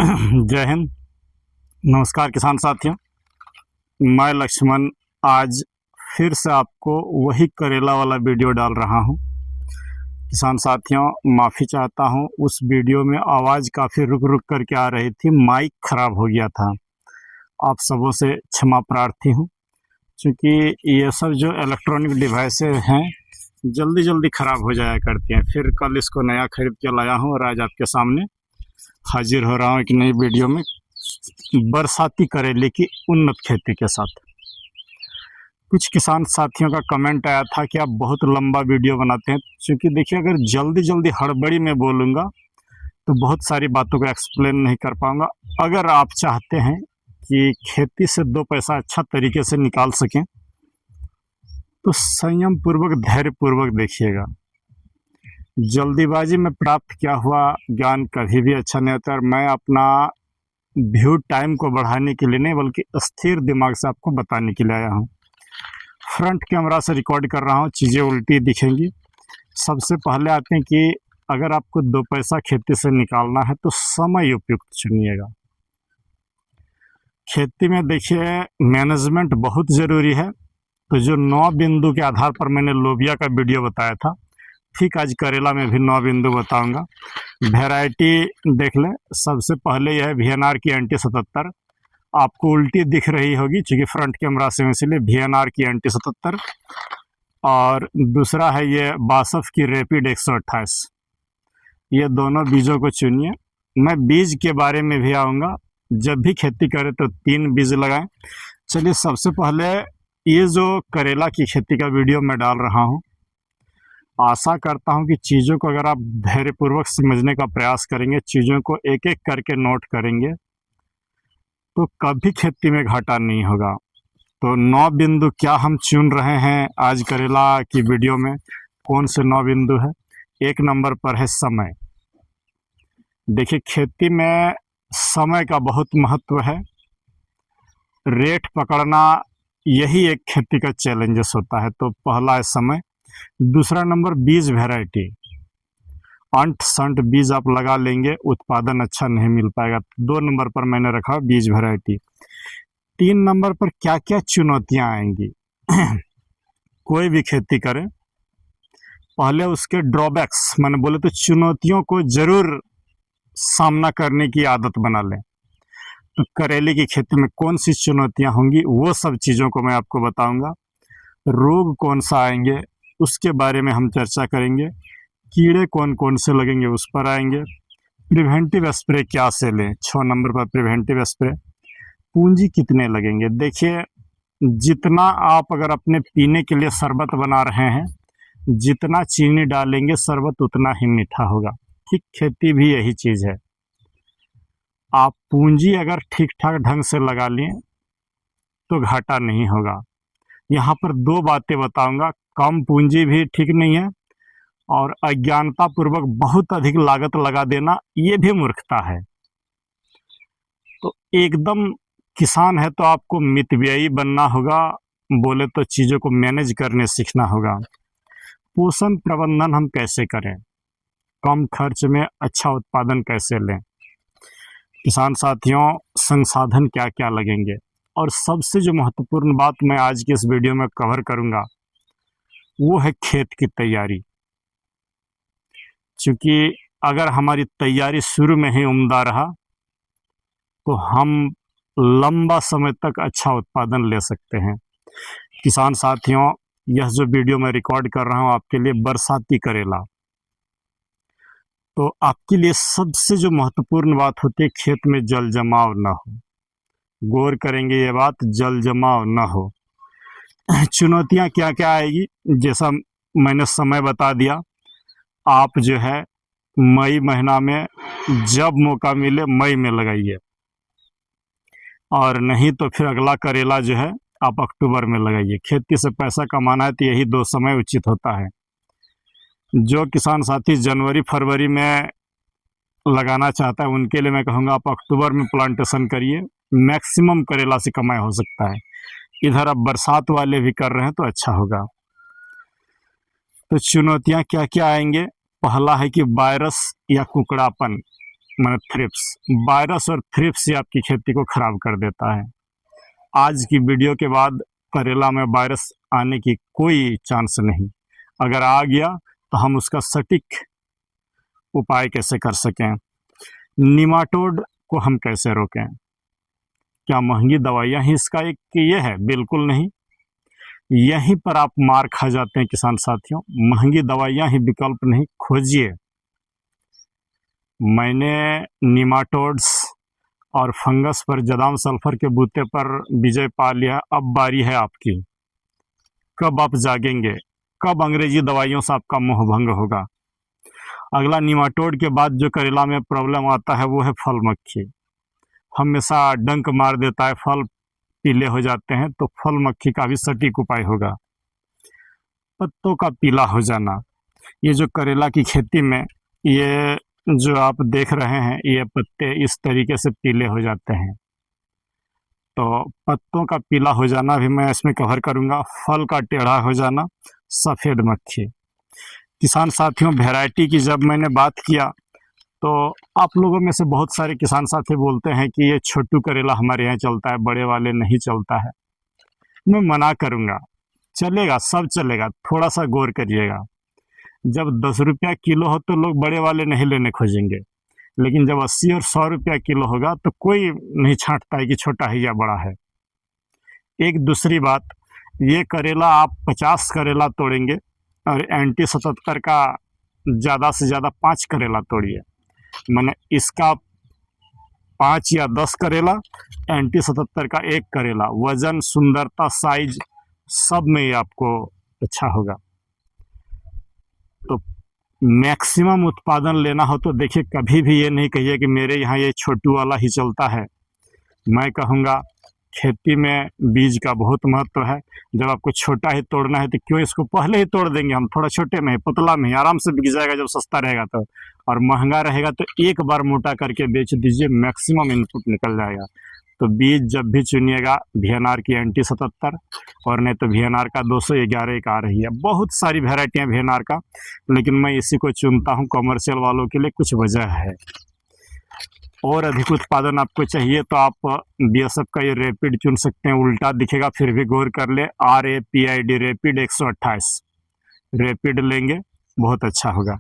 जय हिंद। नमस्कार किसान साथियों, मैं लक्ष्मण आज फिर से आपको वही करेला वाला वीडियो डाल रहा हूं। किसान साथियों, माफ़ी चाहता हूं, उस वीडियो में आवाज़ काफ़ी रुक रुक करके आ रही थी, माइक ख़राब हो गया था। आप सबों से क्षमा प्रार्थी हूं, क्योंकि ये सब जो इलेक्ट्रॉनिक डिवाइसें हैं जल्दी जल्दी ख़राब हो जाया करती हैं। फिर कल इसको नया खरीद के लाया हूं और आज आपके सामने हाजिर हो रहा हूँ एक नई वीडियो में बरसाती करेले की उन्नत खेती के साथ। कुछ किसान साथियों का कमेंट आया था कि आप बहुत लंबा वीडियो बनाते हैं, क्योंकि देखिए अगर जल्दी जल्दी हड़बड़ी में बोलूँगा तो बहुत सारी बातों को एक्सप्लेन नहीं कर पाऊँगा। अगर आप चाहते हैं कि खेती से दो पैसा अच्छा तरीके से निकाल सकें तो संयम पूर्वक धैर्य पूर्वक देखिएगा। जल्दीबाजी में प्राप्त किया हुआ ज्ञान कभी भी अच्छा नहीं होता। और मैं अपना व्यू टाइम को बढ़ाने के लिए नहीं, बल्कि स्थिर दिमाग से आपको बताने के लिए आया हूँ। फ्रंट कैमरा से रिकॉर्ड कर रहा हूँ, चीज़ें उल्टी दिखेंगी। सबसे पहले आते हैं कि अगर आपको दो पैसा खेती से निकालना है तो समय उपयुक्त चुनिएगा। खेती में देखिए मैनेजमेंट बहुत ज़रूरी है। तो जो 9 बिंदु के आधार पर मैंने लोबिया का वीडियो बताया था, ठीक आज करेला में भी 9 बिंदु बताऊंगा। वैरायटी देख लें। सबसे पहले यह है VNR की एंटी 77। आपको उल्टी दिख रही होगी क्योंकि फ्रंट कैमरा से, इसलिए VNR की एंटी 77। और दूसरा है ये बासफ की रैपिड 128। ये दोनों बीजों को चुनिए। मैं बीज के बारे में भी आऊँगा। जब भी खेती करें तो 3 बीज लगाएं। चलिए, सबसे पहले ये जो करेला की खेती का वीडियो मैं डाल रहा हूँ, आशा करता हूं कि चीज़ों को अगर आप धैर्यपूर्वक समझने का प्रयास करेंगे, चीज़ों को एक एक करके नोट करेंगे, तो कभी खेती में घाटा नहीं होगा। तो 9 बिंदु क्या हम चुन रहे हैं आज करेला की वीडियो में? कौन से 9 बिंदु है? 1 नंबर पर है समय। देखिए, खेती में समय का बहुत महत्व है। रेट पकड़ना यही एक खेती का चैलेंजेस होता है। तो पहला है समय। दूसरा नंबर बीज वैरायटी। अंट संट बीज आप लगा लेंगे, उत्पादन अच्छा नहीं मिल पाएगा। 2 नंबर पर मैंने रखा बीज वैरायटी। 3 नंबर पर क्या क्या चुनौतियां आएंगी कोई भी खेती करें, पहले उसके ड्रॉबैक्स मैंने बोले तो चुनौतियों को जरूर सामना करने की आदत बना लें। तो करेले की खेती में कौन सी चुनौतियां होंगी, वो सब चीज़ों को मैं आपको बताऊंगा। रोग कौन सा आएंगे उसके बारे में हम चर्चा करेंगे। कीड़े कौन कौन से लगेंगे उस पर आएंगे। प्रिवेंटिव स्प्रे क्या से लें, 6 नंबर पर प्रिवेंटिव स्प्रे। पूंजी कितने लगेंगे? देखिए, जितना आप अगर अपने पीने के लिए शरबत बना रहे हैं, जितना चीनी डालेंगे शरबत उतना ही मीठा होगा। ठीक खेती भी यही चीज़ है। आप पूंजी अगर ठीक ठाक ढंग से लगा लें तो घाटा नहीं होगा। यहाँ पर 2 बातें बताऊंगा। कम पूंजी भी ठीक नहीं है, और अज्ञानता पूर्वक बहुत अधिक लागत लगा देना ये भी मूर्खता है। तो एकदम किसान है तो आपको मितव्ययी बनना होगा। बोले तो चीज़ों को मैनेज करने सीखना होगा। पोषण प्रबंधन हम कैसे करें, कम खर्च में अच्छा उत्पादन कैसे लें। किसान साथियों, संसाधन क्या क्या लगेंगे, और सबसे जो महत्वपूर्ण बात मैं आज की इस वीडियो में कवर करूंगा वो है खेत की तैयारी। क्योंकि अगर हमारी तैयारी शुरू में ही उम्दा रहा तो हम लंबा समय तक अच्छा उत्पादन ले सकते हैं। किसान साथियों, यह जो वीडियो मैं रिकॉर्ड कर रहा हूं आपके लिए बरसाती करेला, तो आपके लिए सबसे जो महत्वपूर्ण बात होती है, खेत में जल जमाव ना हो। गौर करेंगे ये बात, जल जमाव ना हो। चुनौतियां क्या क्या आएगी, जैसा मैंने समय बता दिया। आप जो है मई महीना में जब मौका मिले मई में लगाइए, और नहीं तो फिर अगला करेला जो है आप अक्टूबर में लगाइए। खेती से पैसा कमाना है तो यही 2 समय उचित होता है। जो किसान साथी जनवरी फरवरी में लगाना चाहता है उनके लिए मैं कहूँगा आप अक्टूबर में प्लांटेशन करिए। मैक्सिमम करेला से कमाई हो सकता है। इधर अब बरसात वाले भी कर रहे हैं तो अच्छा होगा। तो चुनौतियाँ क्या क्या आएंगे? पहला है कि वायरस या कुकड़ापन। मैंने थ्रिप्स, वायरस और थ्रिप्स ही आपकी खेती को खराब कर देता है। आज की वीडियो के बाद करेला में वायरस आने की कोई चांस नहीं। अगर आ गया तो हम उसका सटीक उपाय कैसे कर सकें, निमाटोड को हम कैसे रोकें। क्या महंगी दवाइयाँ ही इसका एक ये है? बिल्कुल नहीं। यहीं पर आप मार खा जाते हैं किसान साथियों। महंगी दवाइयाँ ही विकल्प नहीं, खोजिए। मैंने निमाटोड्स और फंगस पर जदाम सल्फर के बूते पर विजय पा लिया। अब बारी है आपकी। कब आप जागेंगे? कब अंग्रेजी दवाइयों से आपका मोह भंग होगा? अगला निमाटोड के बाद जो करेला में प्रॉब्लम आता है वो है फल मक्खी। हमेशा डंक मार देता है, फल पीले हो जाते हैं, तो फल मक्खी का भी सटीक उपाय होगा। पत्तों का पीला हो जाना, ये जो करेला की खेती में ये जो आप देख रहे हैं, ये पत्ते इस तरीके से पीले हो जाते हैं, तो पत्तों का पीला हो जाना भी मैं इसमें कवर करूंगा। फल का टेढ़ा हो जाना, सफ़ेद मक्खी। किसान साथियों, वैरायटी की जब मैंने बात किया तो आप लोगों में से बहुत सारे किसान साथी बोलते हैं कि ये छोटू करेला हमारे यहाँ चलता है, बड़े वाले नहीं चलता है। मैं मना करूंगा, चलेगा, सब चलेगा, थोड़ा सा गौर करिएगा। जब 10 रुपया किलो हो तो लोग बड़े वाले नहीं लेने खोजेंगे, लेकिन जब 80 और 100 रुपया किलो होगा तो कोई नहीं छांटता है कि छोटा है या बड़ा है। एक दूसरी बात, ये करेला आप 50 करेला तोड़ेंगे और एंटी 77 का ज़्यादा से ज़्यादा 5 करेला तोड़िए। मैंने इसका 5 या 10 करेला, एंटी 77 का 1 करेला, वजन, सुंदरता, साइज सब में ये आपको अच्छा होगा। तो मैक्सिमम उत्पादन लेना हो तो देखिए, कभी भी ये नहीं कहिए कि मेरे यहाँ ये छोटू वाला ही चलता है। मैं कहूँगा खेती में बीज का बहुत महत्व है। जब आपको छोटा ही तोड़ना है तो क्यों इसको पहले ही तोड़ देंगे हम, थोड़ा छोटे में, पतला में, आराम से बिक जाएगा जब सस्ता रहेगा तो। और महंगा रहेगा तो एक बार मोटा करके बेच दीजिए, मैक्सिमम इनपुट निकल जाएगा। तो बीज जब भी चुनिएगा VNR की एंटी 77, और नहीं तो VNR का 211 एक आ रही है। बहुत सारी वेराइटियाँ VNR का, लेकिन मैं इसी को चुनता हूँ कमर्शियल वालों के लिए, कुछ वजह है। और अधिक उत्पादन आपको चाहिए तो आप BSF का ये रैपिड चुन सकते हैं। उल्टा दिखेगा फिर भी गौर कर ले, RAPID, रैपिड 128 रैपिड लेंगे, बहुत अच्छा होगा।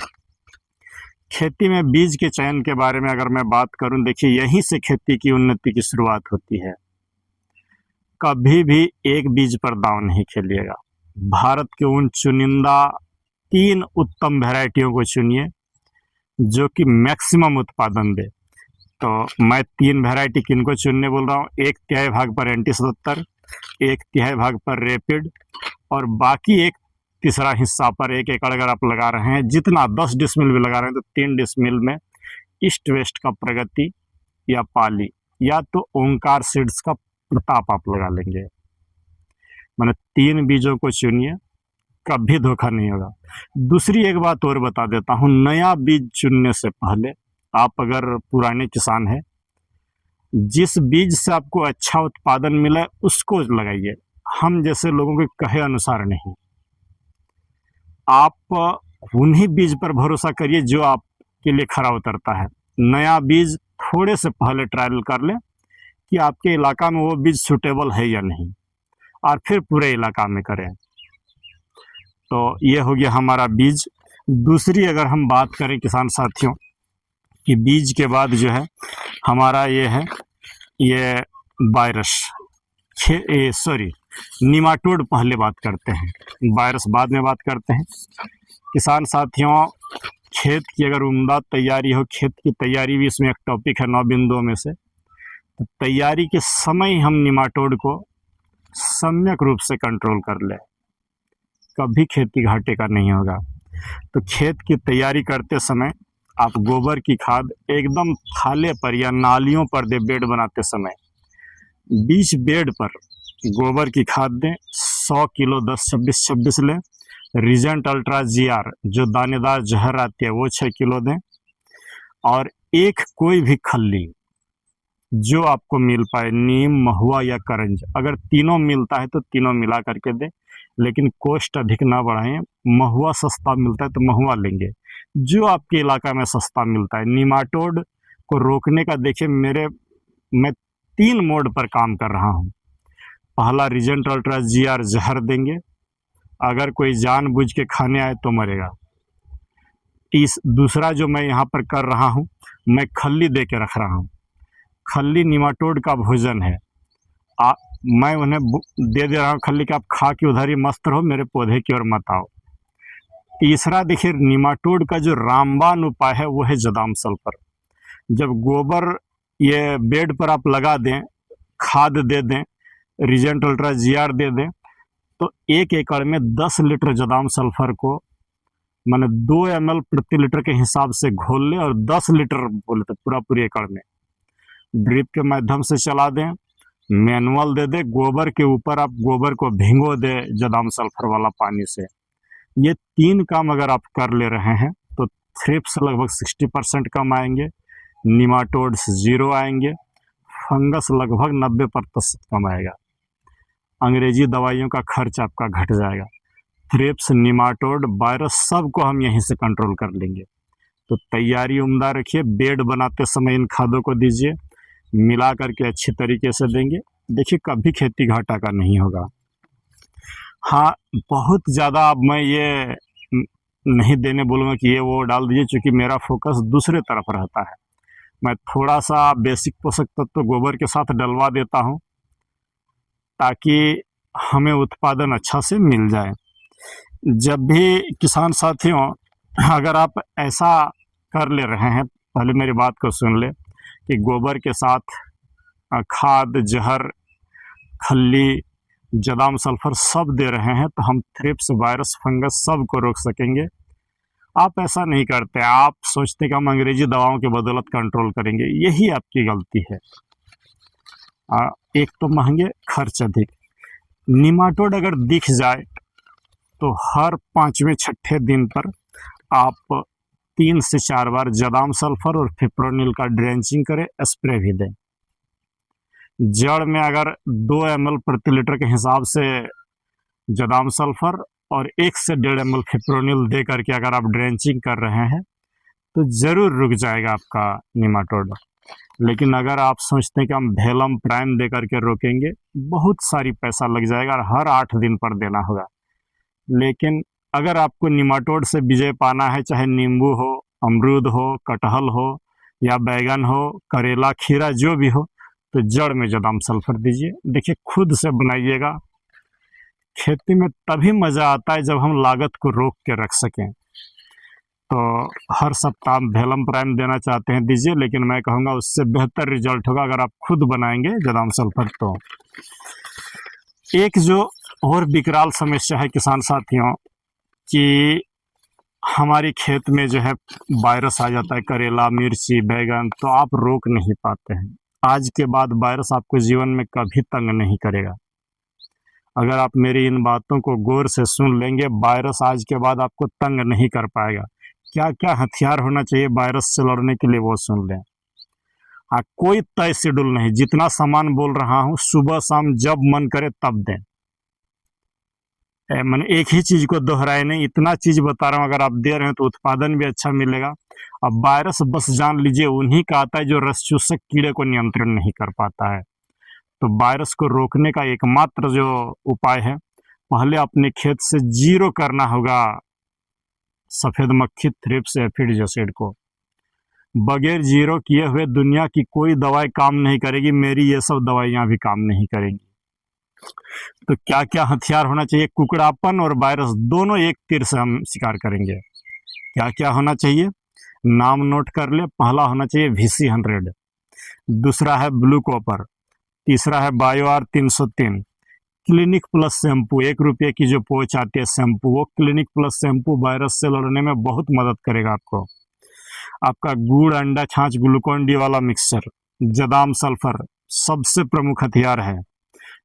खेती में बीज के चयन के बारे में अगर मैं बात करूं, देखिए यहीं से खेती की उन्नति की शुरुआत होती है। कभी भी एक बीज पर दांव नहीं खेलिएगा। भारत के उन चुनिंदा 3 उत्तम वैरायटियों को चुनिए जो कि मैक्सिमम उत्पादन दे। तो मैं 3 वैरायटी किनको चुनने बोल रहा हूँ, 1/3 भाग पर एंटी 77, 1/3 भाग पर रैपिड, और बाकी 1/3 हिस्सा पर 1 एकड़ अगर आप लगा रहे हैं, जितना 10 डिसमिल भी लगा रहे हैं तो 3 डिसमिल में ईस्ट वेस्ट का प्रगति या पाली या तो ओंकार सीड्स का प्रताप आप लगा लेंगे। मैंने 3 बीजों को चुनिए, कभी धोखा नहीं होगा। दूसरी एक बात और बता देता हूँ, नया बीज चुनने से पहले आप अगर पुराने किसान हैं, जिस बीज से आपको अच्छा उत्पादन मिले उसको लगाइए, हम जैसे लोगों के कहे अनुसार नहीं। आप उन्हीं बीज पर भरोसा करिए जो आपके लिए खरा उतरता है। नया बीज थोड़े से पहले ट्रायल कर लें कि आपके इलाका में वो बीज सूटेबल है या नहीं, और फिर पूरे इलाका में करें। तो ये हो गया हमारा बीज। दूसरी अगर हम बात करें किसान साथियों कि बीज के बाद जो है हमारा ये है, ये वायरस, निमाटोड पहले बात करते हैं, वायरस बाद में बात करते हैं। किसान साथियों, खेत की अगर उम्दा तैयारी हो, खेत की तैयारी भी इसमें एक टॉपिक है 9 बिंदुओं में से, तो तैयारी के समय हम निमाटोड को सम्यक रूप से कंट्रोल कर ले, कभी खेती घाटे का नहीं होगा। तो खेत की तैयारी करते समय आप गोबर की खाद एकदम थाले पर या नालियों पर दे, बेड बनाते समय बीच बेड पर गोबर की खाद दें। 100 किलो 10-26-26 लें। रीजेंट अल्ट्रा GR जो दानेदार जहर आती है वो 6 किलो दें, और एक कोई भी खल्ली जो आपको मिल पाए, नीम, महुआ या करंज, अगर तीनों मिलता है तो तीनों मिला करके दें, लेकिन कॉस्ट अधिक ना बढ़ाएं। महुआ सस्ता मिलता है तो महुआ लेंगे, जो आपके इलाका में सस्ता मिलता है। निमाटोड इसको रोकने का देखिए मैं 3 मोड पर काम कर रहा हूँ। पहला रीजेंट अल्ट्रा GR जहर देंगे, अगर कोई जानबूझ के खाने आए तो मरेगा। दूसरा जो मैं यहाँ पर कर रहा हूँ, मैं खल्ली दे के रख रहा हूँ। खल्ली निमाटोड का भोजन है। मैं उन्हें दे रहा हूँ खल्ली कि आप खा के उधर ही मस्त रहो, मेरे पौधे की ओर मत आओ। तीसरा देखिए निमाटोड का जो रामबाण उपाय है वो है जदाम सल्फर। जब गोबर ये बेड पर आप लगा दें, खाद दे दें, रीजेंट अल्ट्रा GR दे दें, तो 1 एकड़ में 10 लीटर जदाम सल्फर को मैंने 2 ml प्रति लीटर के हिसाब से घोल लें और 10 लीटर बोले तो पूरे एकड़ में ड्रिप के माध्यम से चला दें, मैनुअल दे दे, गोबर के ऊपर आप गोबर को भिगो दे जदाम सल्फर वाला पानी से। ये 3 काम अगर आप कर ले रहे हैं तो थ्रिप्स लगभग 60% कम आएंगे, निमाटोड्स 0 आएंगे, फंगस लगभग 90% कम आएगा, अंग्रेजी दवाइयों का खर्च आपका घट जाएगा। थ्रिप्स, निमाटोड, वायरस सबको हम यहीं से कंट्रोल कर लेंगे। तो तैयारी उम्दा रखिए, बेड बनाते समय इन खादों को दीजिए, मिला करके अच्छी तरीके से देंगे, देखिए कभी खेती घाटा का नहीं होगा। हाँ, बहुत ज़्यादा अब मैं ये नहीं देने बोलूँगा कि ये वो डाल दीजिए, क्योंकि मेरा फोकस दूसरे तरफ रहता है। मैं थोड़ा सा बेसिक पोषक तत्व तो गोबर के साथ डलवा देता हूँ ताकि हमें उत्पादन अच्छा से मिल जाए। जब भी किसान साथियों, अगर आप ऐसा कर ले रहे हैं, पहले मेरी बात को सुन ले कि गोबर के साथ खाद, जहर, खल्ली, जदाम सल्फर सब दे रहे हैं, तो हम थ्रिप्स, वायरस, फंगस सब को रोक सकेंगे। आप ऐसा नहीं करते, आप सोचते कि हम अंग्रेजी दवाओं की बदौलत कंट्रोल करेंगे, यही आपकी गलती है। एक तो महंगे, खर्च अधिक। निमाटोड अगर दिख जाए तो हर 5वें-6ठे दिन पर आप 3 से 4 बार जदाम सल्फर और फिप्रोनिल का ड्रेंचिंग करें, स्प्रे भी दें। जड़ में अगर 2 ml प्रति लीटर के हिसाब से जदाम सल्फर और 1 से 1.5 ml फिप्रोनिल दे करके अगर आप ड्रेंचिंग कर रहे हैं तो ज़रूर रुक जाएगा आपका निमाटोड। लेकिन अगर आप सोचते हैं कि हम वेलम प्राइम दे करके रोकेंगे, बहुत सारी पैसा लग जाएगा और हर 8 दिन पर देना होगा। लेकिन अगर आपको निमाटोड से विजय पाना है, चाहे नींबू हो, अमरूद हो, कटहल हो या बैगन हो, करेला, खीरा जो भी हो, तो जड़ में जदाम सल्फर दीजिए। देखिए खुद से बनाइएगा। खेती में तभी मज़ा आता है जब हम लागत को रोक के रख सकें। तो हर सप्ताह वेलम प्राइम देना चाहते हैं दीजिए, लेकिन मैं कहूँगा उससे बेहतर रिजल्ट होगा अगर आप खुद बनाएंगे जदाम सल्फर। तो एक जो और विकराल समस्या है किसान साथियों कि हमारी खेत में जो है वायरस आ जाता है, करेला, मिर्ची, बैगन, तो आप रोक नहीं पाते हैं। आज के बाद वायरस आपको जीवन में कभी तंग नहीं करेगा। अगर आप मेरी इन बातों को गौर से सुन लेंगे, वायरस आज के बाद आपको तंग नहीं कर पाएगा। क्या क्या हथियार होना चाहिए वायरस से लड़ने के लिए वो सुन लें। हाँ, कोई तय शेड्यूल नहीं, जितना सामान बोल रहा हूँ सुबह शाम जब मन करे तब दें। मैंने एक ही चीज़ को दोहराए नहीं, इतना चीज़ बता रहा हूँ, अगर आप दे रहे हैं तो उत्पादन भी अच्छा मिलेगा। अब वायरस बस जान लीजिए उन्हीं का आता है जो रस चूसक कीड़े को नियंत्रण नहीं कर पाता है। तो वायरस को रोकने का एकमात्र जो उपाय है, पहले अपने खेत से 0 करना होगा सफ़ेद मक्खी, थ्रिप्स, एफिड एसिड को। बगैर 0 किए हुए दुनिया की कोई दवाई काम नहीं करेगी, मेरी ये सब दवाइयाँ भी काम नहीं करेंगी। तो क्या क्या हथियार होना चाहिए? कुकड़ापन और वायरस दोनों एक तीर से हम शिकार करेंगे। क्या क्या होना चाहिए? नाम नोट कर ले। पहला होना चाहिए VC100, दूसरा है ब्लू कॉपर, तीसरा है बायोआर 303, क्लिनिक प्लस शैम्पू, 1 रुपये की जो पोच आती है शैम्पू, वो क्लिनिक प्लस शैम्पू वायरस से लड़ने में बहुत मदद करेगा आपको। आपका गुड़, अंडा, छाछ, ग्लूकोन डी वाला मिक्सचर, जदाम सल्फर सबसे प्रमुख हथियार है।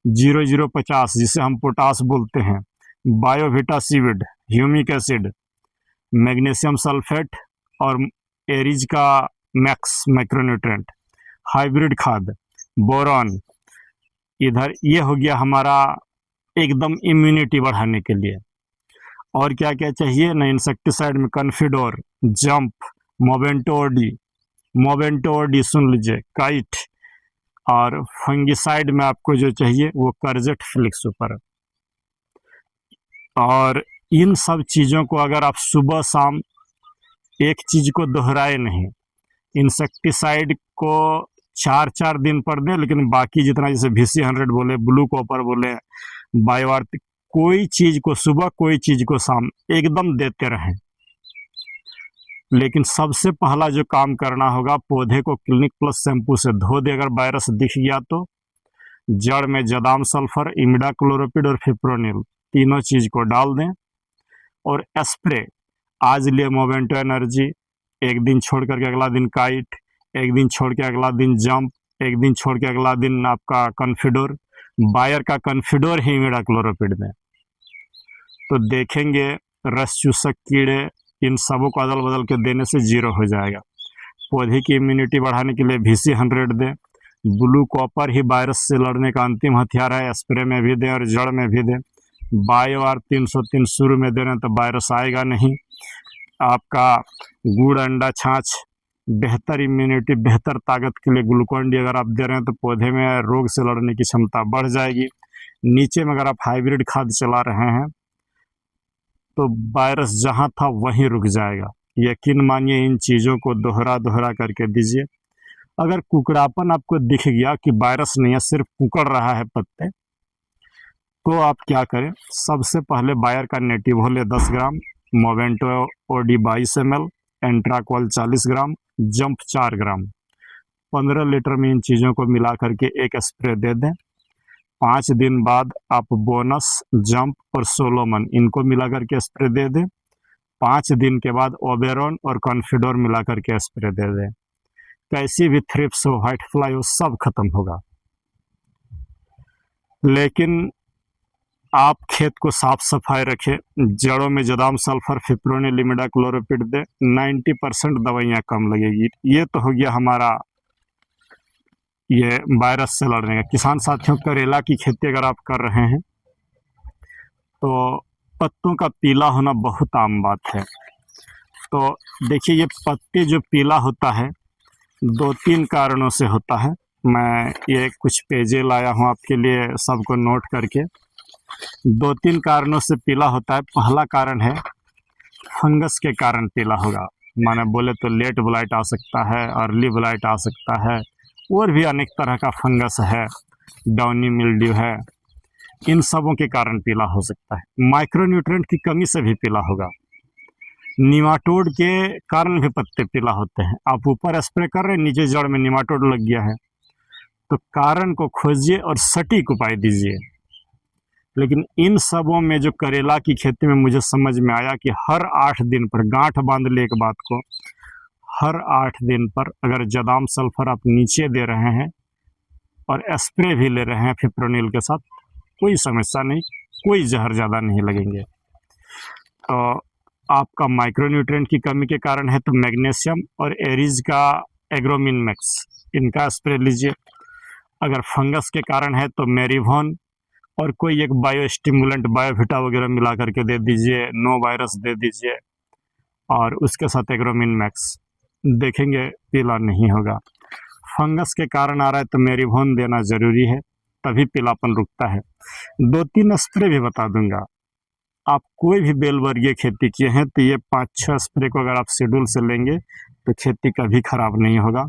0050 जिसे हम पोटास बोलते हैं, Biovita seaweed, humic acid, magnesium sulphate और एरिज का मैक्स माइक्रोन्यूट्रेंट, हाइब्रिड खाद, बोरॉन। इधर ये हो गया हमारा एकदम इम्यूनिटी बढ़ाने के लिए। और क्या क्या चाहिए ना, इंसेक्टिसाइड में कन्फिडोर, जंप, मोवेंटो डी, मोवेंटो और सुन लीजिए, काइट, और फंगिसाइड में आपको जो चाहिए वो कर्जेट फ्लिक्स सुपर। और इन सब चीज़ों को अगर आप सुबह शाम एक चीज़ को दोहराए नहीं, इंसेक्टिसाइड को 4-4 दिन पर दें, लेकिन बाकी जितना जैसे VC100 बोले, ब्लू कॉपर बोले, बायोआर्थ, कोई चीज़ को सुबह कोई चीज़ को शाम एकदम देते रहें। लेकिन सबसे पहला जो काम करना होगा, पौधे को क्लिनिक प्लस शैम्पू से धो दे। अगर वायरस दिख गया तो जड़ में जदाम सल्फर, इमिडाक्लोरोपिड और फिप्रोनिल तीनों चीज़ को डाल दें। और स्प्रे आज लिए मोवेंटो एनर्जी, एक दिन छोड़ करके अगला दिन काइट, एक दिन छोड़ के अगला दिन जंप, एक दिन छोड़ के अगला दिन आपका कॉन्फिडोर, बायर का कॉन्फिडोर ही इमिडाक्लोरोपिड में। तो देखेंगे रस चूसक कीड़े इन सबों को अदल बदल के देने से जीरो हो जाएगा। पौधे की इम्यूनिटी बढ़ाने के लिए VC100 दें। ब्लू कॉपर ही वायरस से लड़ने का अंतिम हथियार है, स्प्रे में भी दें और जड़ में भी दें। बायोआर्थ 303 शुरू में देना तो वायरस आएगा नहीं। आपका गुड़ अंडा छाछ बेहतर इम्यूनिटी, बेहतर ताकत के लिए ग्लूकोन डी अगर आप दे रहे हैं तो पौधे में रोग से लड़ने की क्षमता बढ़ जाएगी। नीचे में अगर आप हाइब्रिड खाद चला रहे हैं तो वायरस जहां था वहीं रुक जाएगा। यकीन मानिए, इन चीज़ों को दोहरा करके दीजिए। अगर कुकड़ापन आपको दिख गया कि वायरस नहीं है, सिर्फ कुकड़ रहा है पत्ते, तो आप क्या करें, सबसे पहले बायर का नेटिव होले 10 ग्राम, मोवेंटो OD 22 ml, एंट्राक्वल 40 ग्राम, जंप 4 ग्राम, 15 लीटर में इन चीज़ों को मिला करके एक स्प्रे दे दें। 5 दिन बाद आप बोनस, जंप और सोलोमन इनको मिला करके स्प्रे दे दें। 5 दिन के बाद ओबेरॉन और कॉन्फिडोर मिला करके स्प्रे दे दें। कैसी भी थ्रिप्स हो, व्हाइट फ्लाई हो, सब खत्म होगा। लेकिन आप खेत को साफ सफाई रखें, जड़ों में जदाम सल्फर, फिप्रोनिल, इमिडाक्लोरोपिड दें, 90% दवाइयाँ कम लगेगी। ये तो हो गया हमारा ये वायरस से लड़ने का। किसान साथियों, करेला की खेती अगर आप कर रहे हैं तो पत्तों का पीला होना बहुत आम बात है। तो देखिए, ये पत्ते जो पीला होता है 2-3 कारणों से होता है। मैं ये कुछ पेजें लाया हूँ आपके लिए, सबको नोट करके। 2-3 कारणों से पीला होता है। पहला कारण है फंगस के कारण पीला होगा। माने बोले तो लेट ब्लाइट आ सकता है, अर्ली ब्लाइट आ सकता है, और भी अनेक तरह का फंगस है, डाउनी मिल्ड्यू है, इन सबों के कारण पीला हो सकता है। माइक्रोन्यूट्रिएंट की कमी से भी पीला होगा। निमाटोड के कारण भी पत्ते पीला होते हैं। आप ऊपर स्प्रे कर रहे हैं, नीचे जड़ में निमाटोड लग गया है, तो कारण को खोजिए और सटीक उपाय दीजिए। लेकिन इन सबों में जो करेला की खेती में मुझे समझ में आया कि हर 8 दिन पर, गांठ बांध ले एक बात को, हर 8 दिन पर अगर जदाम सल्फर आप नीचे दे रहे हैं और स्प्रे भी ले रहे हैं फिप्रोनिल के साथ, कोई समस्या नहीं, कोई जहर ज़्यादा नहीं लगेंगे। तो आपका माइक्रोन्यूट्रिएंट की कमी के कारण है तो मैग्नीशियम और एरिज का एग्रोमिन मैक्स, इनका स्प्रे लीजिए। अगर फंगस के कारण है तो मेरीवॉन और कोई एक बायो स्टिमुलेंट, बायोविटा वगैरह मिला करके दे दीजिए, नो वायरस दे दीजिए, और उसके साथ एग्रोमिन मैक्स। देखेंगे पीला नहीं होगा। फंगस के कारण आ रहा है तो मेरीवॉन देना ज़रूरी है, तभी पीलापन रुकता है। 2-3 स्प्रे भी बता दूंगा। आप कोई भी बेल वर्गीय खेती किए हैं तो ये 5-6 स्प्रे को अगर आप शेड्यूल से लेंगे तो खेती कभी खराब नहीं होगा।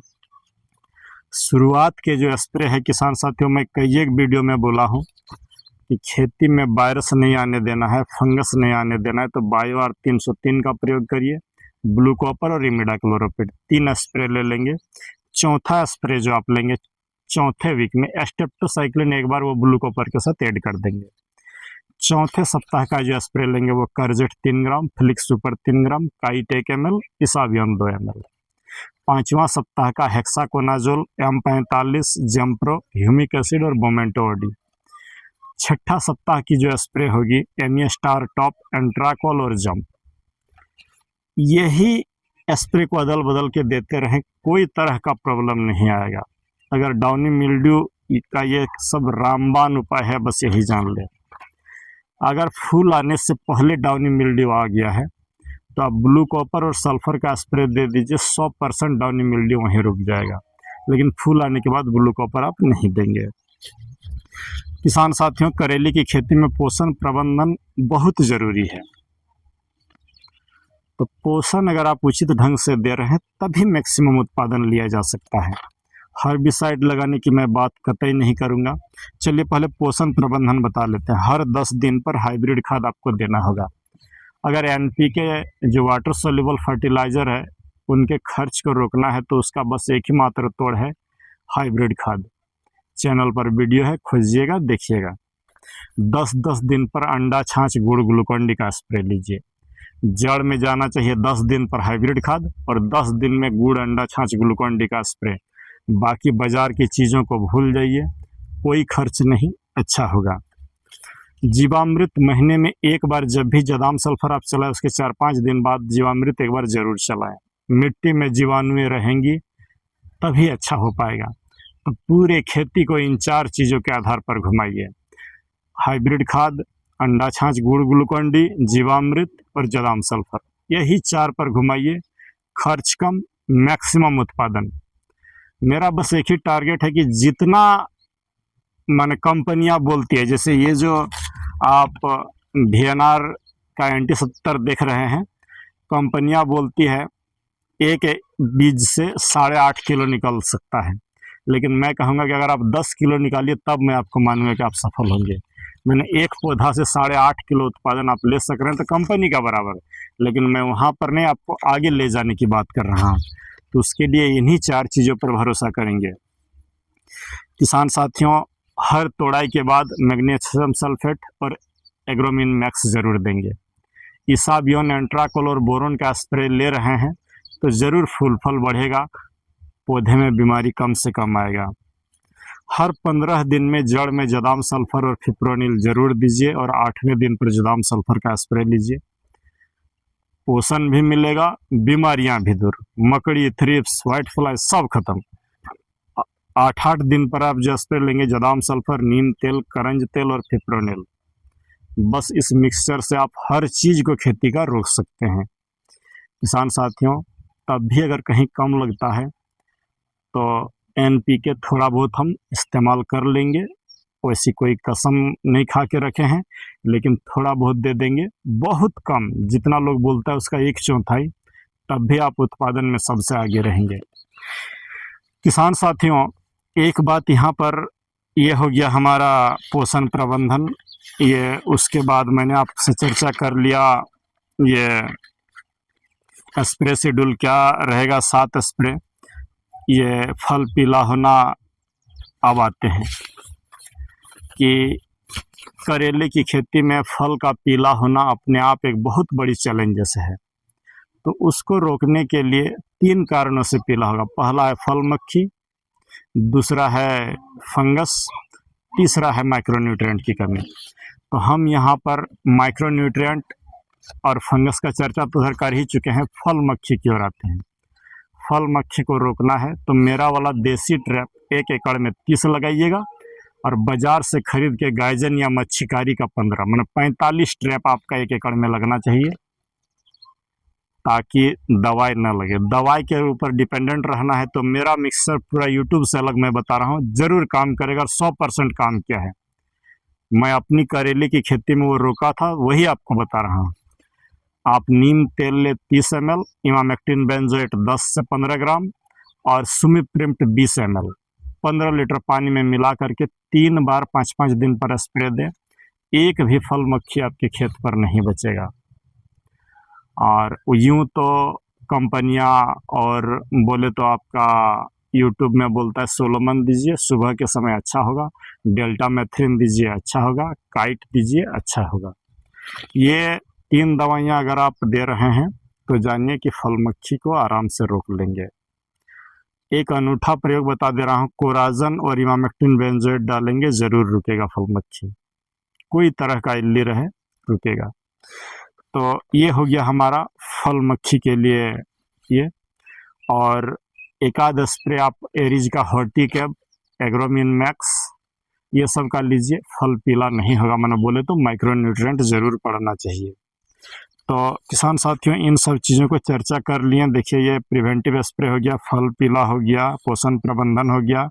शुरुआत के जो स्प्रे है किसान साथियों, मैं कई एक वीडियो में बोला हूँ कि खेती में वायरस नहीं आने देना है, फंगस नहीं आने देना है, तो बायोआर्थ 303 का प्रयोग करिए, ब्लू कॉपर और इमिडाक्लोरोपिड 3 स्प्रे ले लेंगे। चौथा स्प्रे जो आप लेंगे चौथे वीक में एस्टेप्टोसाइक्लिन एक बार वो ब्लू कॉपर के साथ ऐड कर देंगे। चौथे सप्ताह का जो स्प्रे लेंगे वो कर्जेट 3 ग्राम, फ्लिक्स सुपर 3 ग्राम, काइट 1 ml, इसावियन 2 ml। 5वां सप्ताह का हेक्साकोनाजोल, M45, जम्प्रो, ह्यूमिक एसिड और मोमेंटो OD। 6ठा सप्ताह की जो स्प्रे होगी एमिया स्टार टॉप, एंट्राकॉल और जंप। यही स्प्रे को अदल बदल के देते रहें, कोई तरह का प्रॉब्लम नहीं आएगा। अगर डाउनी मिल्ड्यू का ये सब रामबाण उपाय है, बस यही जान ले। अगर फूल आने से पहले डाउनी मिल्ड्यू आ गया है तो आप ब्लू कॉपर और सल्फर का स्प्रे दे दीजिए, 100% डाउनी मिल्ड्यू वहीं रुक जाएगा। लेकिन फूल आने के बाद ब्लू कॉपर आप नहीं देंगे। किसान साथियों, करेले की खेती में पोषण प्रबंधन बहुत ज़रूरी है। तो पोषण अगर आप उचित ढंग से दे रहे हैं तभी मैक्सिमम उत्पादन लिया जा सकता है। हर्बिसाइड लगाने की मैं बात कतई नहीं करूंगा। चलिए पहले पोषण प्रबंधन बता लेते हैं। हर 10 दिन पर हाइब्रिड खाद आपको देना होगा। अगर एनपीके जो वाटर सोल्यूबल फर्टिलाइज़र है उनके खर्च को रोकना है तो उसका बस एक ही मात्र तोड़ है, हाइब्रिड खाद। चैनल पर वीडियो है, खोजिएगा, देखिएगा। 10-10 दिन पर अंडा छाछ गुड़ ग्लूकोन डी का स्प्रे लीजिए। जड़ में जाना चाहिए 10 दिन पर हाइब्रिड खाद और 10 दिन में गुड़ अंडा छाछ ग्लूकोन डी का स्प्रे। बाकी बाजार की चीज़ों को भूल जाइए, कोई खर्च नहीं, अच्छा होगा। जीवामृत महीने में एक बार, जब भी जदाम सल्फर आप चलाएं उसके 4-5 दिन बाद जीवामृत एक बार ज़रूर चलाएं। मिट्टी में जीवाणुएं रहेंगी तभी अच्छा हो पाएगा। तो पूरे खेती को इन 4 चीज़ों के आधार पर घुमाइए। हाइब्रिड खाद, अंडा छाछ गुड़ ग्लूकोन डी, जीवामृत और जदाम सल्फर, यही 4 पर घुमाइए। खर्च कम, मैक्सिमम उत्पादन। मेरा बस एक ही टारगेट है कि जितना माने कंपनियां बोलती है, जैसे ये जो आप VNR का एंटी-70 देख रहे हैं, कंपनियां बोलती है एक बीज से 8.5 किलो निकल सकता है, लेकिन मैं कहूँगा कि अगर आप 10 किलो निकालिए तब मैं आपको मानूंगा कि आप सफल होंगे। मैंने एक पौधा से 8.5 किलो उत्पादन आप ले सक रहे हैं तो कंपनी का बराबर, लेकिन मैं वहाँ पर नहीं, आपको आगे ले जाने की बात कर रहा हूँ। तो उसके लिए इन्हीं 4 चीज़ों पर भरोसा करेंगे। किसान साथियों, हर तोड़ाई के बाद मैग्नीशियम सल्फेट और एग्रोमिन मैक्स ज़रूर देंगे। इसाबियोन, एंट्राकोल और बोरोन का स्प्रे ले रहे हैं तो ज़रूर फूल फल बढ़ेगा, पौधे में बीमारी कम से कम आएगा। हर 15 दिन में जड़ में जदाम सल्फर और फिप्रोनिल ज़रूर दीजिए और 8वें दिन पर जदाम सल्फर का स्प्रे लीजिए। पोषण भी मिलेगा, बीमारियां भी दूर, मकड़ी, थ्रिप्स, व्हाइट फ्लाई सब खत्म। 8-8 दिन पर आप जो स्प्रे लेंगे, जदाम सल्फर, नीम तेल, करंज तेल और फिप्रोनिल, बस इस मिक्सचर से आप हर चीज़ को खेती का रोक सकते हैं। किसान साथियों, तब भी अगर कहीं कम लगता है तो NPK थोड़ा बहुत हम इस्तेमाल कर लेंगे। वैसी कोई कसम नहीं खा के रखे हैं, लेकिन थोड़ा बहुत दे देंगे, बहुत कम, जितना लोग बोलता है उसका 1/4, तब भी आप उत्पादन में सबसे आगे रहेंगे। किसान साथियों, एक बात यहाँ पर ये हो गया हमारा पोषण प्रबंधन, ये उसके बाद मैंने आपसे चर्चा कर लिया ये स्प्रे शेड्यूल क्या रहेगा, 7 स्प्रे। ये फल पीला होना, अब आते हैं कि करेले की खेती में फल का पीला होना अपने आप एक बहुत बड़ी चैलेंजेस है। तो उसको रोकने के लिए 3 कारणों से पीला होगा। पहला है फल मक्खी, दूसरा है फंगस, तीसरा है माइक्रोन्यूट्रिएंट की कमी। तो हम यहाँ पर माइक्रोन्यूट्रिएंट और फंगस का चर्चा तो उधर कर ही चुके हैं, फल मक्खी की ओर आते हैं। फल मक्खी को रोकना है तो मेरा वाला देसी ट्रैप 1 एकड़ में 30 लगाइएगा और बाजार से खरीद के गायजन या मच्छीकारी का 15, मतलब 45 ट्रैप आपका 1 एकड़ में लगना चाहिए, ताकि दवाई न लगे। दवाई के ऊपर डिपेंडेंट रहना है तो मेरा मिक्सर पूरा यूट्यूब से अलग मैं बता रहा हूँ, ज़रूर काम करेगा, 100% काम किया है। मैं अपनी करेले की खेती में वो रोका था, वही आपको बता रहा हूँ। आप नीम तेल ले 30 ml, इमामेक्टिन बेंजोएट 10 से 15 ग्राम और सुमिप्रिम्ट 20 ml 15 लीटर पानी में मिला करके 3 बार 5-5 दिन पर स्प्रे दें। एक भी फल मक्खी आपके खेत पर नहीं बचेगा। और यूँ तो कंपनियां और बोले तो आपका यूट्यूब में बोलता है सोलोमन दीजिए, सुबह के समय अच्छा होगा, डेल्टा मेथ्रिन दीजिए अच्छा होगा, काइट दीजिए अच्छा होगा। ये 3 दवाइयाँ अगर आप दे रहे हैं तो जानिए कि फल मक्खी को आराम से रोक लेंगे। एक अनूठा प्रयोग बता दे रहा हूँ, कोराजन और इमामेक्टिन बेंजोएट डालेंगे, ज़रूर रुकेगा फल मक्खी, कोई तरह का इल्ली रहे रुकेगा। तो ये हो गया हमारा फल मक्खी के लिए ये। और एक आध स्प्रे आप एरिज का हॉर्टिकैब, एग्रोमिन मैक्स, ये सब का लीजिए, फल पीला नहीं होगा। मैंने बोले तो माइक्रोन्यूट्रिएंट ज़रूर पड़ना चाहिए। तो किसान साथियों, इन सब चीज़ों को चर्चा कर लिए। देखिए, ये प्रिवेंटिव स्प्रे हो गया, फल पीला हो गया, पोषण प्रबंधन हो गया,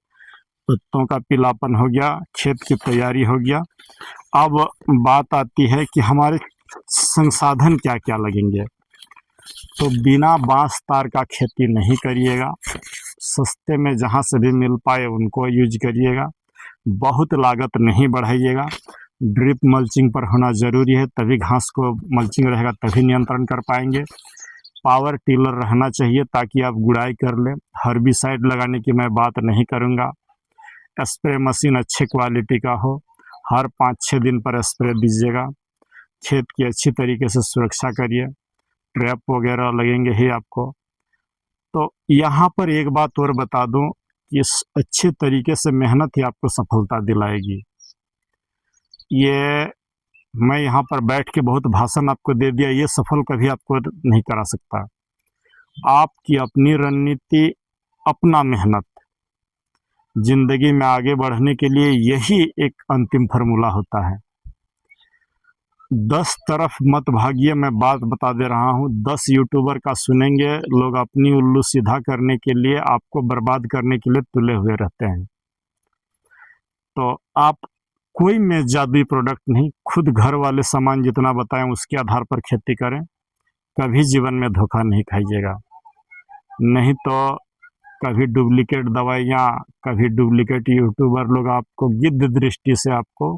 पत्तों का पीलापन हो गया, खेत की तैयारी हो गया। अब बात आती है कि हमारे संसाधन क्या क्या लगेंगे। तो बिना बांस तार का खेती नहीं करिएगा, सस्ते में जहाँ से भी मिल पाए उनको यूज करिएगा, बहुत लागत नहीं बढ़ाइएगा। ड्रिप मल्चिंग पर होना ज़रूरी है, तभी घास को मल्चिंग रहेगा तभी नियंत्रण कर पाएंगे। पावर टिलर रहना चाहिए ताकि आप गुड़ाई कर लें। हर्बिसाइड लगाने की मैं बात नहीं करूँगा। स्प्रे मशीन अच्छे क्वालिटी का हो, हर 5-6 दिन पर स्प्रे दीजिएगा। खेत की अच्छी तरीके से सुरक्षा करिए, ट्रैप वगैरह लगेंगे ही आपको। तो यहाँ पर एक बात और बता दूं कि इस अच्छे तरीके से मेहनत ही आपको सफलता दिलाएगी। ये मैं यहाँ पर बैठ के बहुत भाषण आपको दे दिया, ये सफल कभी आपको नहीं करा सकता। आपकी अपनी रणनीति, अपना मेहनत, जिंदगी में आगे बढ़ने के लिए यही एक अंतिम फार्मूला होता है। 10 तरफ मत भागिए, मैं बात बता दे रहा हूँ। 10 यूट्यूबर का सुनेंगे लोग, अपनी उल्लू सीधा करने के लिए, आपको बर्बाद करने के लिए तुले हुए रहते हैं। तो आप कोई में जादुई प्रोडक्ट नहीं, खुद घर वाले सामान जितना बताएं उसके आधार पर खेती करें। कभी जीवन में धोखा नहीं खाइएगा, नहीं तो कभी डुप्लीकेट दवाइयाँ, कभी डुप्लीकेट यूट्यूबर लोग आपको गिद्ध दृष्टि से आपको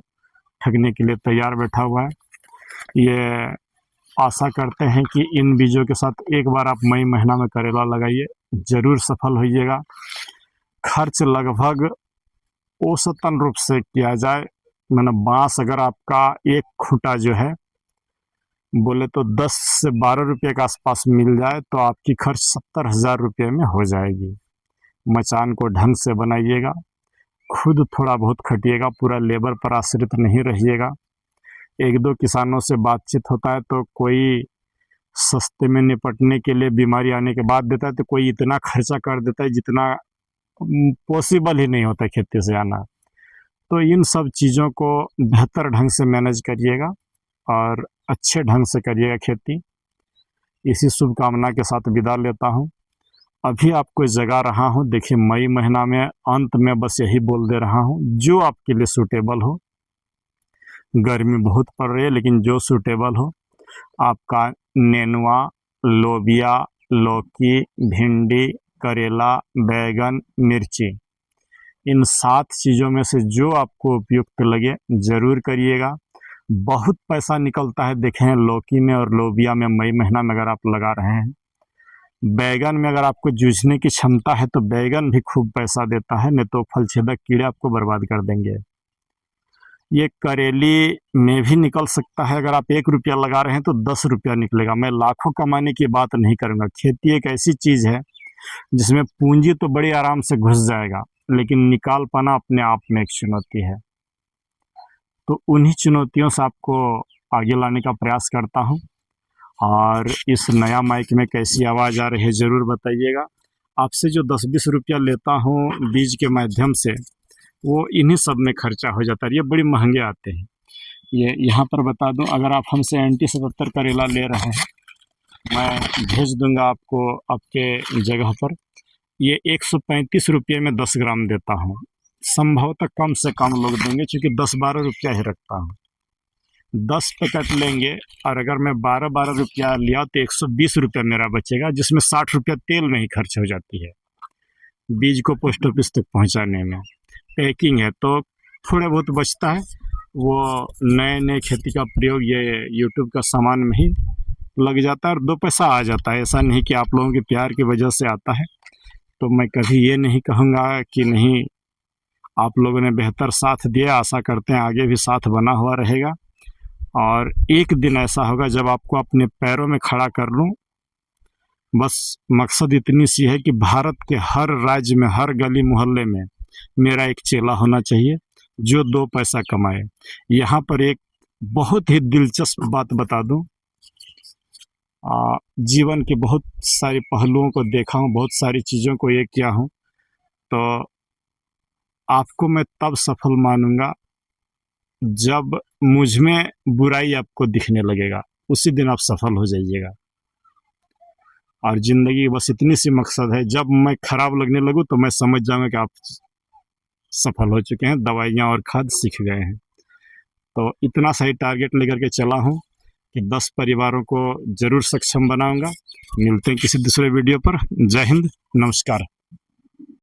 ठगने के लिए तैयार बैठा हुआ है। ये आशा करते हैं कि इन बीजों के साथ एक बार आप मई महीना में करेला लगाइए, ज़रूर सफल होइएगा। खर्च लगभग औसतन रूप से किया जाए, मैंने बांस अगर आपका एक खूंटा जो है बोले तो 10 से 12 रुपये के आसपास मिल जाए तो आपकी खर्च 70,000 रुपये में हो जाएगी। मचान को ढंग से बनाइएगा, खुद थोड़ा बहुत खटिएगा, पूरा लेबर पर आश्रित नहीं रहिएगा। 1-2 किसानों से बातचीत होता है तो कोई सस्ते में निपटने के लिए बीमारी आने के बाद देता है, तो कोई इतना खर्चा कर देता है जितना पॉसिबल ही नहीं होता खेती से आना। तो इन सब चीज़ों को बेहतर ढंग से मैनेज करिएगा और अच्छे ढंग से करिएगा खेती। इसी शुभकामना के साथ विदा लेता हूँ। अभी आपको जगा रहा हूँ, देखिए मई महीना में अंत में बस यही बोल दे रहा हूँ, जो आपके लिए सूटेबल हो। गर्मी बहुत पड़ रही है, लेकिन जो सूटेबल हो आपका, नेनुआ, लोबिया, लौकी, भिंडी, करेला, बैगन, मिर्ची, इन 7 चीज़ों में से जो आपको उपयुक्त लगे ज़रूर करिएगा। बहुत पैसा निकलता है, देखें लौकी में और लोबिया में मई महीना में अगर आप लगा रहे हैं। बैगन में अगर आपको जूझने की क्षमता है तो बैगन भी खूब पैसा देता है, नहीं तो फल छेदक कीड़े आपको बर्बाद कर देंगे। ये करेली में भी निकल सकता है, अगर आप 1 रुपया लगा रहे हैं तो 10 रुपया निकलेगा। मैं लाखों कमाने की बात नहीं करूँगा। खेती एक ऐसी चीज़ है जिसमें पूंजी तो बड़ी आराम से घुस जाएगा, लेकिन निकाल पाना अपने आप में एक चुनौती है। तो उन्हीं चुनौतियों से आपको आगे लाने का प्रयास करता हूँ। और इस नया माइक में कैसी आवाज़ आ रही है ज़रूर बताइएगा। आपसे जो 10-20 रुपया लेता हूँ बीज के माध्यम से, वो इन्हीं सब में खर्चा हो जाता है। ये बड़ी महंगे आते हैं। ये यहाँ पर बता दूँ, अगर आप हमसे NT77 करेला ले रहे हैं, मैं भेज दूँगा आपको आपके जगह पर। ये 135 रुपये में 10 ग्राम देता हूँ। संभवतः कम से कम लोग देंगे, क्योंकि 10-12 रुपया ही रखता हूँ। 10 पैकेट लेंगे और अगर मैं 12-12 रुपया लिया तो 120 रुपया मेरा बचेगा, जिसमें 60 रुपया तेल में ही खर्च हो जाती है बीज को पोस्ट ऑफिस तक पहुँचाने में। पैकिंग है तो थोड़े बहुत बचता है, वो नए खेती का प्रयोग ये यूट्यूब का सामान में ही लग जाता है और 2 पैसा आ जाता है। ऐसा नहीं कि आप लोगों के प्यार की वजह से आता है। तो मैं कभी ये नहीं कहूँगा कि नहीं, आप लोगों ने बेहतर साथ दिया, आशा करते हैं आगे भी साथ बना हुआ रहेगा। और एक दिन ऐसा होगा जब आपको अपने पैरों में खड़ा कर लूँ। बस मकसद इतनी सी है कि भारत के हर राज्य में, हर गली मोहल्ले में मेरा एक चेला होना चाहिए जो 2 पैसा कमाए। यहाँ पर एक बहुत ही दिलचस्प बात बता दूँ, जीवन के बहुत सारे पहलुओं को देखा हूँ, बहुत सारी चीज़ों को ये किया हूँ, तो आपको मैं तब सफल मानूंगा जब मुझ में बुराई आपको दिखने लगेगा। उसी दिन आप सफल हो जाइएगा। और ज़िंदगी बस इतनी सी मकसद है, जब मैं खराब लगने लगूँ तो मैं समझ जाऊँगा कि आप सफल हो चुके हैं, दवाइयाँ और खाद सीख गए हैं। तो इतना सही टारगेट लेकर के चला हूँ कि 10 परिवारों को ज़रूर सक्षम बनाऊँगा। मिलते हैं किसी दूसरे वीडियो पर। जय हिंद, नमस्कार।